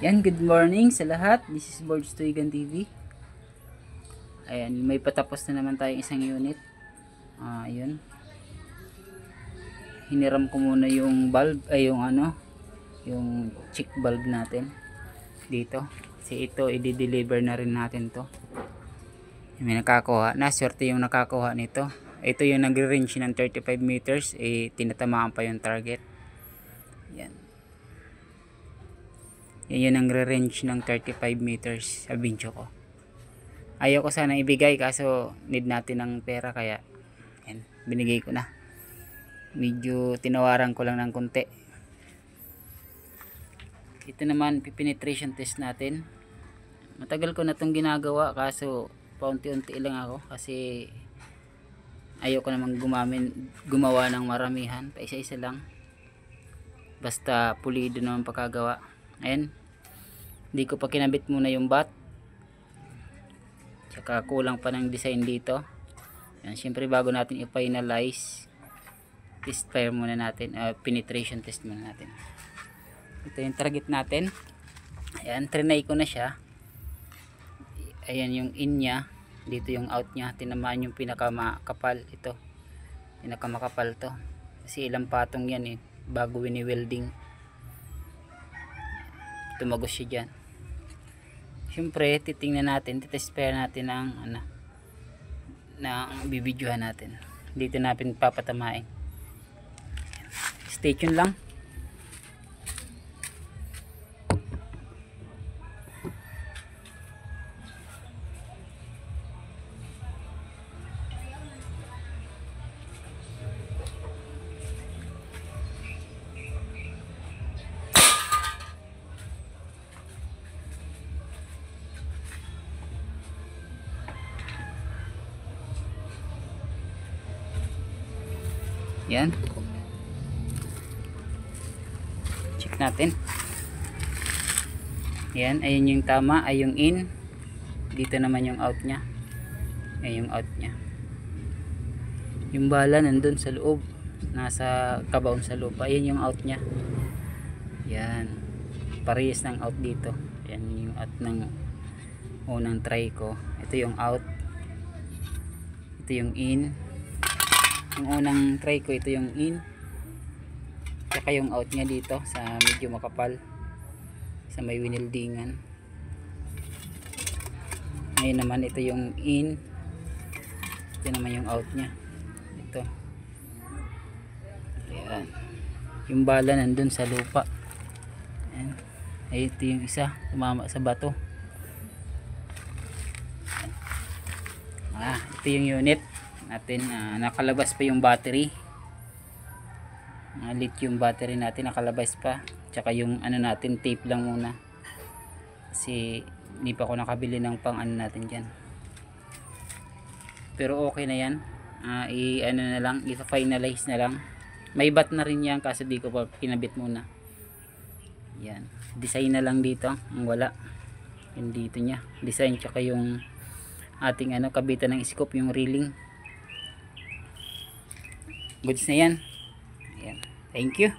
Yan, good morning sa lahat. This is Borge Tuigan TV. Ayan, may patapos na naman tayong isang unit. Yun. Hiniram ko muna yung bulb, yung check bulb natin dito. Kasi ito, i-deliver na rin natin to. May nakakuha. Naswerte yung nakakuha nito. Ito yung nagre-range ng 35 meters. Tinatamaan pa yung target. Yan. Yan ang range ng 35 meters sa video ko. Ayaw ko sana ibigay kaso need natin ng pera kaya yan, binigay ko na. Medyo tinawaran ko lang ng konti. Ito naman penetration test natin. Matagal ko na itong ginagawa kaso paunti-unti lang ako kasi ayaw ko namang gumawa ng maramihan. Paisa-isa lang. Basta pulido naman pagkagawa. Ayan. Hindi ko pa kinabit muna yung bat. Tsaka kulang pa ng design dito. Yan, syempre bago natin i-finalize, test fire muna natin, penetration test muna natin. Ito yung target natin. Ayan, trinay ko na siya. Ayan yung in nya. Dito yung out nya. Tinamaan yung pinakamakapal. Ito. Pinakamakapal to. Kasi ilang patong yan bago wini-welding. Tumagos siya dyan. Siyempre titingnan natin, titest pair natin ng bibidyohan natin. Dito natin papatamain. Stay tuned lang. Yan. Check natin. Yan, ayun yung tama, ay yung in. Dito naman yung out nya. Ayun yung out nya. Yung bala nandun sa loob. Nasa kabaon sa loob. Ayun yung out nya. Yan. Parehas ng out dito. Yan yung out ng unang try ko. Ito yung out. Ito yung in. Yung unang try ko, ito yung in. Saka yung out nya dito sa medyo makapal. Sa may winildingan. Ngayon naman ito yung in. Ito naman yung out nya. Ito. Ayan. Yung bala nandun sa lupa. Ayan. Ay, ito yung isa. Tumama sa bato. Ayan. Ito yung unit natin. Nakalabas pa yung battery. Lithium battery natin nakalabas pa. Tsaka yung natin tape lang muna. Kasi hindi pa ako nakabili ng pang natin dyan. Pero okay na yan. Na lang, i-finalize na lang. May bat na rin yan kasi di ko pa kinabit muna. Yan. Design na lang dito. Ang wala. Yung dito nya. Design tsaka yung ating kabitan ng scope, yung reeling. Goods na yan. Ayan. Thank you.